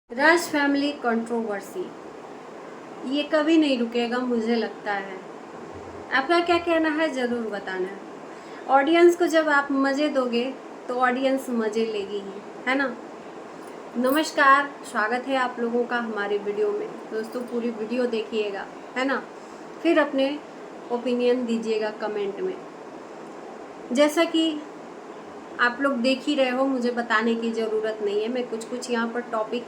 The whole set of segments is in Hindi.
राज फैमिली कंट्रोवर्सी ये कभी नहीं रुकेगा, मुझे लगता है। आपका क्या कहना है ज़रूर बताना है। ऑडियंस को जब आप मज़े दोगे तो ऑडियंस मज़े लेगी ही, है ना। नमस्कार, स्वागत है आप लोगों का हमारी वीडियो में। दोस्तों पूरी वीडियो देखिएगा, है ना, फिर अपने ओपिनियन दीजिएगा कमेंट में। जैसा कि आप लोग देख ही रहे हो, मुझे बताने की ज़रूरत नहीं है। मैं कुछ यहाँ पर टॉपिक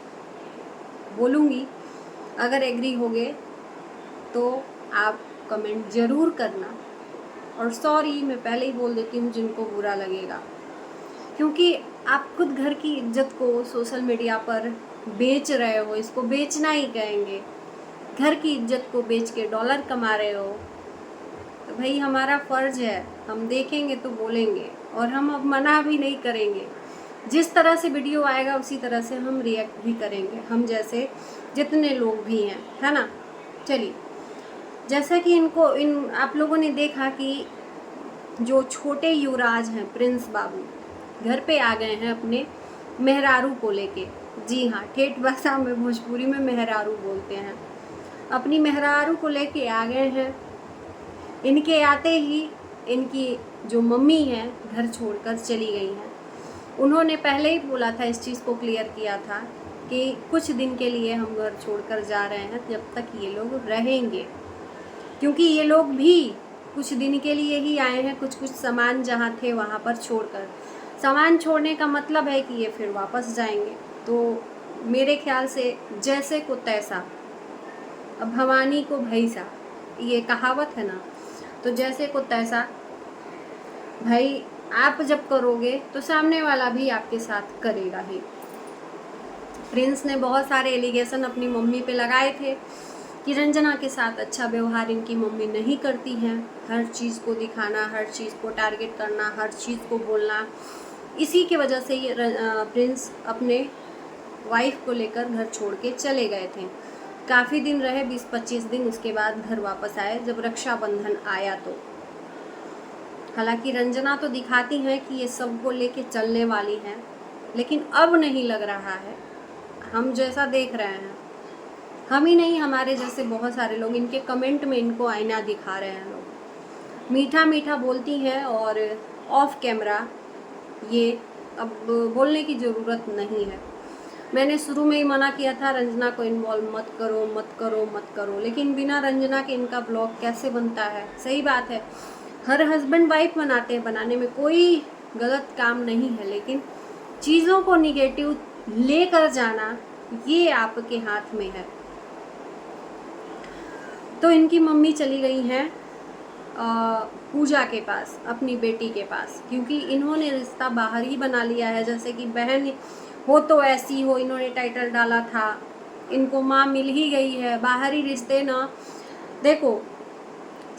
बोलूँगी, अगर एग्री होगे तो आप कमेंट ज़रूर करना। और सॉरी मैं पहले ही बोल देती हूँ जिनको बुरा लगेगा, क्योंकि आप खुद घर की इज्जत को सोशल मीडिया पर बेच रहे हो। इसको बेचना ही कहेंगे। घर की इज्जत को बेच के डॉलर कमा रहे हो, तो भाई हमारा फ़र्ज़ है, हम देखेंगे तो बोलेंगे और हम अब मना भी नहीं करेंगे। जिस तरह से वीडियो आएगा उसी तरह से हम रिएक्ट भी करेंगे, हम जैसे जितने लोग भी हैं, है ना। चलिए, जैसा कि इन आप लोगों ने देखा कि जो छोटे युवराज हैं प्रिंस बाबू घर पे आ गए हैं अपने मेहरारू को लेके। जी हाँ, ठेठ भाषा में भोजपुरी में मेहरारू बोलते हैं। अपनी मेहरारू को लेके आ गए हैं। इनके आते ही इनकी जो मम्मी हैं घर छोड़कर चली गई हैं। उन्होंने पहले ही बोला था, इस चीज़ को क्लियर किया था कि कुछ दिन के लिए हम घर छोड़कर जा रहे हैं, जब तक ये लोग रहेंगे, क्योंकि ये लोग भी कुछ दिन के लिए ही आए हैं। कुछ सामान जहाँ थे वहाँ पर छोड़कर। सामान छोड़ने का मतलब है कि ये फिर वापस जाएंगे। तो मेरे ख्याल से जैसे को तैसा, अब भवानी को भैसा, ये कहावत है ना। तो जैसे को तैसा, भाई आप जब करोगे तो सामने वाला भी आपके साथ करेगा ही। प्रिंस ने बहुत सारे एलिगेशन अपनी मम्मी पे लगाए थे कि रंजना के साथ अच्छा व्यवहार इनकी मम्मी नहीं करती हैं। हर चीज़ को दिखाना, हर चीज़ को टारगेट करना, हर चीज़ को बोलना। इसी की वजह से ये प्रिंस अपने वाइफ को लेकर घर छोड़ के चले गए थे। काफ़ी दिन रहे, 20-25 दिन, उसके बाद घर वापस आए जब रक्षाबंधन आया। तो हालांकि रंजना तो दिखाती हैं कि ये सबको लेके चलने वाली हैं, लेकिन अब नहीं लग रहा है। हम जैसा देख रहे हैं, हम ही नहीं, हमारे जैसे बहुत सारे लोग इनके कमेंट में इनको आईना दिखा रहे हैं। लोग मीठा मीठा बोलती हैं और ऑफ कैमरा ये अब बोलने की ज़रूरत नहीं है। मैंने शुरू में ही मना किया था, रंजना को इन्वॉल्व मत करो मत करो मत करो, लेकिन बिना रंजना के इनका ब्लॉग कैसे बनता है। सही बात है, हर हस्बैंड वाइफ बनाते हैं, बनाने में कोई गलत काम नहीं है, लेकिन चीज़ों को निगेटिव लेकर जाना ये आपके हाथ में है। तो इनकी मम्मी चली गई हैं पूजा के पास, अपनी बेटी के पास, क्योंकि इन्होंने रिश्ता बाहर ही बना लिया है। जैसे कि बहन हो तो ऐसी हो, इन्होंने टाइटल डाला था, इनको माँ मिल ही गई है। बाहरी रिश्ते ना, देखो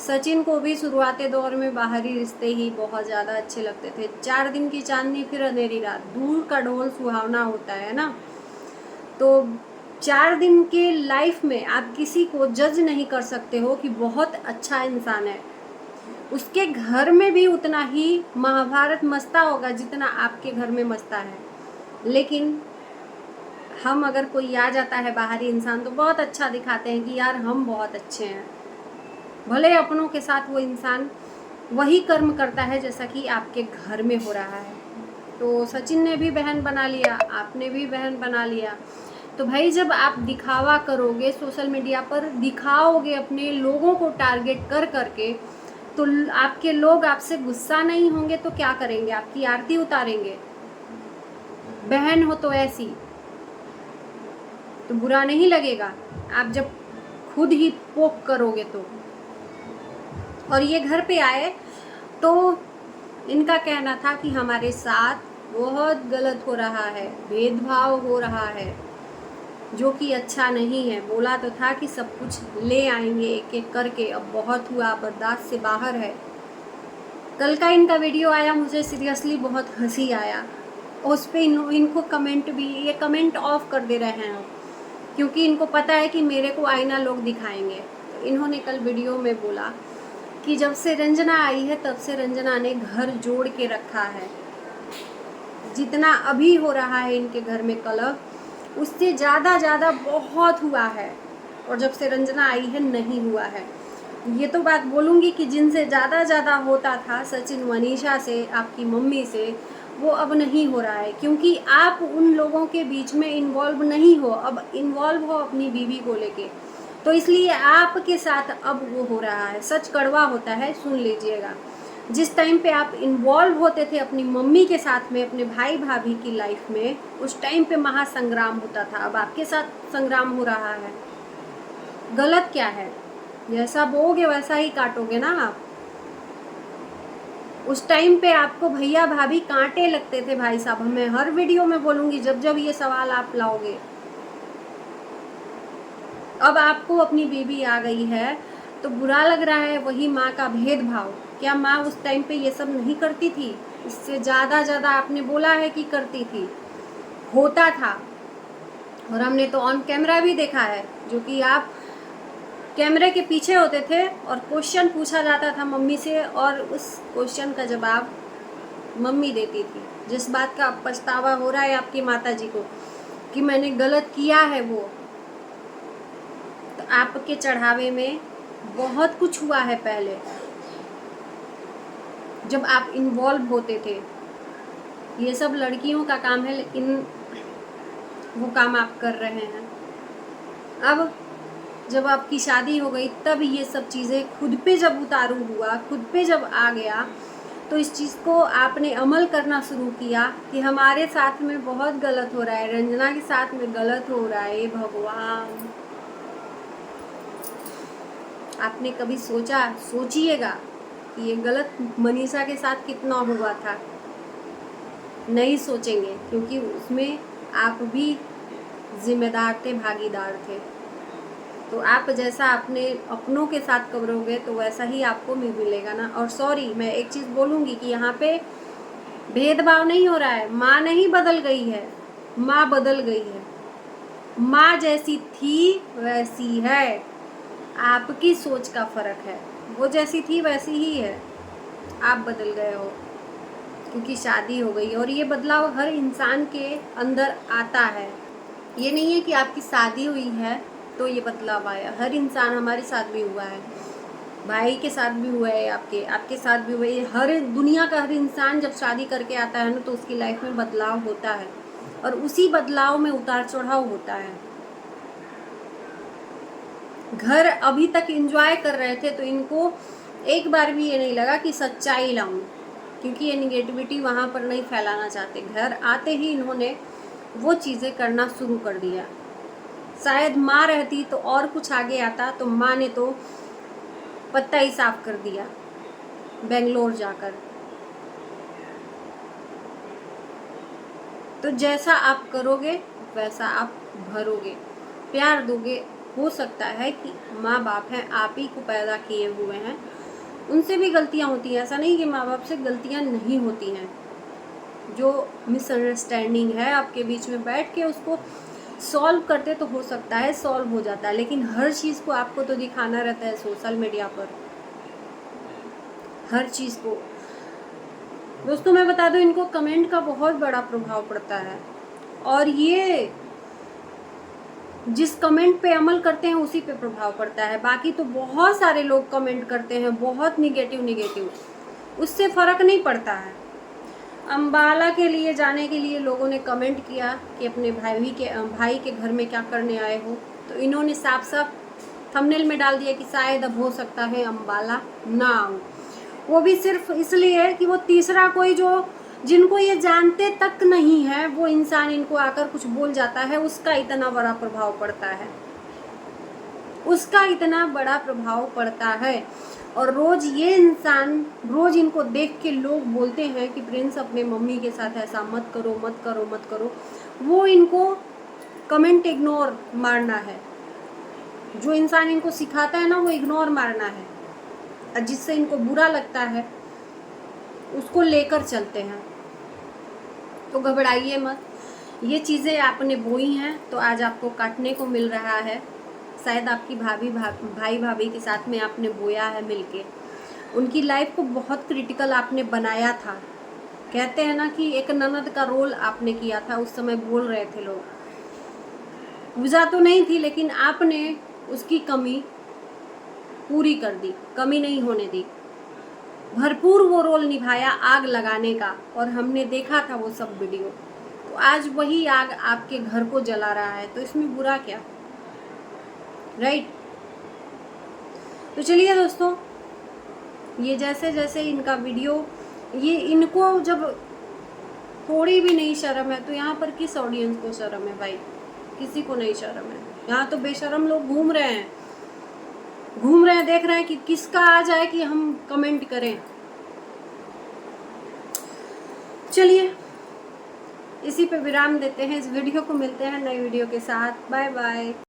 सचिन को भी शुरुआती दौर में बाहरी रिश्ते ही बहुत ज़्यादा अच्छे लगते थे। 4 दिन की चांदनी फिर अंधेरी रात, दूर का ढोल सुहावना होता है ना। तो 4 दिन के लाइफ में आप किसी को जज नहीं कर सकते हो कि बहुत अच्छा इंसान है। उसके घर में भी उतना ही महाभारत मचता होगा जितना आपके घर में मचता है, लेकिन हम अगर कोई आ जाता है बाहरी इंसान तो बहुत अच्छा दिखाते हैं कि यार हम बहुत अच्छे हैं। भले अपनों के साथ वो इंसान वही कर्म करता है जैसा कि आपके घर में हो रहा है। तो सचिन ने भी बहन बना लिया, आपने भी बहन बना लिया। तो भाई जब आप दिखावा करोगे, सोशल मीडिया पर दिखाओगे अपने लोगों को टारगेट कर करके, तो आपके लोग आपसे गुस्सा नहीं होंगे तो क्या करेंगे? आपकी आरती उतारेंगे। बहन हो तो ऐसी, तो बुरा नहीं लगेगा आप जब खुद ही पोक करोगे तो। और ये घर पे आए तो इनका कहना था कि हमारे साथ बहुत गलत हो रहा है, भेदभाव हो रहा है, जो कि अच्छा नहीं है। बोला तो था कि सब कुछ ले आएंगे एक एक करके, अब बहुत हुआ, बर्दाश्त से बाहर है। कल का इनका वीडियो आया, मुझे सीरियसली बहुत हंसी आया। उस पर इनको कमेंट भी, ये कमेंट ऑफ कर दे रहे हैं क्योंकि इनको पता है कि मेरे को आईना लोग दिखाएंगे। तो इन्होंने कल वीडियो में बोला कि जब से रंजना आई है तब से रंजना ने घर जोड़ के रखा है। जितना अभी हो रहा है इनके घर में कलह, उससे ज़्यादा बहुत हुआ है, और जब से रंजना आई है नहीं हुआ है। ये तो बात बोलूँगी कि जिनसे ज़्यादा होता था, सचिन मनीषा से, आपकी मम्मी से, वो अब नहीं हो रहा है, क्योंकि आप उन लोगों के बीच में इन्वॉल्व नहीं हो, अब इन्वॉल्व हो अपनी बीवी को लेके, तो इसलिए आपके साथ अब वो हो रहा है। सच कड़वा होता है, सुन लीजिएगा। जिस टाइम पे आप इन्वॉल्व होते थे अपनी मम्मी के साथ में, अपने भाई भाभी की लाइफ में, उस टाइम पे महासंग्राम होता था। अब आपके साथ संग्राम हो रहा है। गलत क्या है? जैसा बोओगे वैसा ही काटोगे ना आप। उस टाइम पे आपको भैया भाभी कांटे लगते थे भाई साहब। मैं हर वीडियो में बोलूँगी जब जब ये सवाल आप लाओगे। अब आपको अपनी बेबी आ गई है तो बुरा लग रहा है, वही माँ का भेदभाव। क्या माँ उस टाइम पे ये सब नहीं करती थी? इससे ज़्यादा आपने बोला है कि करती थी, होता था, और हमने तो ऑन कैमरा भी देखा है, जो कि आप कैमरे के पीछे होते थे और क्वेश्चन पूछा जाता था मम्मी से, और उस क्वेश्चन का जवाब मम्मी देती थी। जिस बात का पछतावा हो रहा है आपकी माता जी को कि मैंने गलत किया है, वो तो आपके चढ़ावे में बहुत कुछ हुआ है पहले, जब आप इन्वॉल्व होते थे। ये सब लड़कियों का काम है, लेकिन वो काम आप कर रहे हैं। अब जब आपकी शादी हो गई तब ये सब चीज़ें खुद पे जब उतारू हुआ, खुद पे जब आ गया, तो इस चीज़ को आपने अमल करना शुरू किया कि हमारे साथ में बहुत गलत हो रहा है, रंजना के साथ में गलत हो रहा है। भगवान, आपने कभी सोचिएगा कि ये गलत मनीषा के साथ कितना हुआ था? नहीं सोचेंगे, क्योंकि उसमें आप भी जिम्मेदार थे, भागीदार थे। तो आप जैसा अपने अपनों के साथ करोगे तो वैसा ही आपको भी मिलेगा ना। और सॉरी, मैं एक चीज़ बोलूँगी कि यहाँ पे भेदभाव नहीं हो रहा है। माँ नहीं बदल गई है, माँ बदल गई है। माँ जैसी थी वैसी है, आपकी सोच का फ़र्क है। वो जैसी थी वैसी ही है, आप बदल गए हो क्योंकि शादी हो गई। और ये बदलाव हर इंसान के अंदर आता है। ये नहीं है कि आपकी शादी हुई है तो ये बदलाव आया। हर इंसान, हमारे साथ भी हुआ है, भाई के साथ भी हुआ है, आपके साथ भी हुआ है। हर दुनिया का हर इंसान जब शादी करके आता है ना, तो उसकी लाइफ में बदलाव होता है, और उसी बदलाव में उतार चढ़ाव होता है। घर अभी तक एंजॉय कर रहे थे तो इनको एक बार भी ये नहीं लगा कि सच्चाई लाऊं, क्योंकि ये निगेटिविटी वहाँ पर नहीं फैलाना चाहते। घर आते ही इन्होंने वो चीज़ें करना शुरू कर दिया। शायद माँ रहती तो और कुछ आगे आता, तो माँ ने तो पत्ता ही साफ कर दिया बेंगलोर जाकर। तो जैसा आप करोगे वैसा आप भरोगे, प्यार दोगे। हो सकता है कि माँ बाप हैं, आप ही को पैदा किए हुए हैं, उनसे भी गलतियाँ होती हैं। ऐसा नहीं कि माँ बाप से गलतियाँ नहीं होती हैं। जो मिसअंडरस्टैंडिंग है आपके बीच में, बैठ के उसको सॉल्व करते तो हो सकता है सॉल्व हो जाता है, लेकिन हर चीज़ को आपको तो दिखाना रहता है सोशल मीडिया पर, हर चीज़ को। दोस्तों मैं बता दूं, इनको कमेंट का बहुत बड़ा प्रभाव पड़ता है, और ये जिस कमेंट पे अमल करते हैं उसी पे प्रभाव पड़ता है। बाकी तो बहुत सारे लोग कमेंट करते हैं बहुत निगेटिव, उससे फ़र्क नहीं पड़ता है। अम्बाला के लिए जाने के लिए लोगों ने कमेंट किया कि अपने भाई के घर में क्या करने आए हो, तो इन्होंने साफ थंबनेल में डाल दिया कि शायद अब हो सकता है अम्बाला ना आऊँ। वो भी सिर्फ इसलिए कि वो तीसरा कोई जो जिनको ये जानते तक नहीं है, वो इंसान इनको आकर कुछ बोल जाता है, उसका इतना बड़ा प्रभाव पड़ता है, उसका इतना बड़ा प्रभाव पड़ता है। और रोज़ ये इंसान, रोज़ इनको देख के लोग बोलते हैं कि प्रिंस अपने मम्मी के साथ ऐसा मत करो मत करो मत करो। वो इनको कमेंट इग्नोर मारना है। जो इंसान इनको सिखाता है ना, वो इग्नोर मारना है, और जिससे इनको बुरा लगता है उसको लेकर चलते हैं। तो घबराइए मत, ये चीज़ें आपने बोई हैं तो आज आपको काटने को मिल रहा है। शायद आपकी भाई भाभी के साथ में आपने बोया है मिलके, उनकी लाइफ को बहुत क्रिटिकल आपने बनाया था। कहते हैं ना कि एक ननद का रोल आपने किया था, उस समय बोल रहे थे लोग। पूजा तो नहीं थी, लेकिन आपने उसकी कमी पूरी कर दी, कमी नहीं होने दी। भरपूर वो रोल निभाया आग लगाने का, और हमने देखा था वो सब वीडियो। तो आज वही आग आपके घर को जला रहा है, तो इसमें बुरा क्या, राइट? तो चलिए दोस्तों, ये जैसे जैसे इनका वीडियो, ये इनको जब थोड़ी भी नहीं शर्म है, तो यहाँ पर किस ऑडियंस को शर्म है भाई? किसी को नहीं शर्म है। यहाँ तो बेशर्म लोग घूम रहे हैं, देख रहे हैं कि किसका आ जाए कि हम कमेंट करें। चलिए इसी पे विराम देते हैं इस वीडियो को, मिलते हैं नई वीडियो के साथ। Bye bye.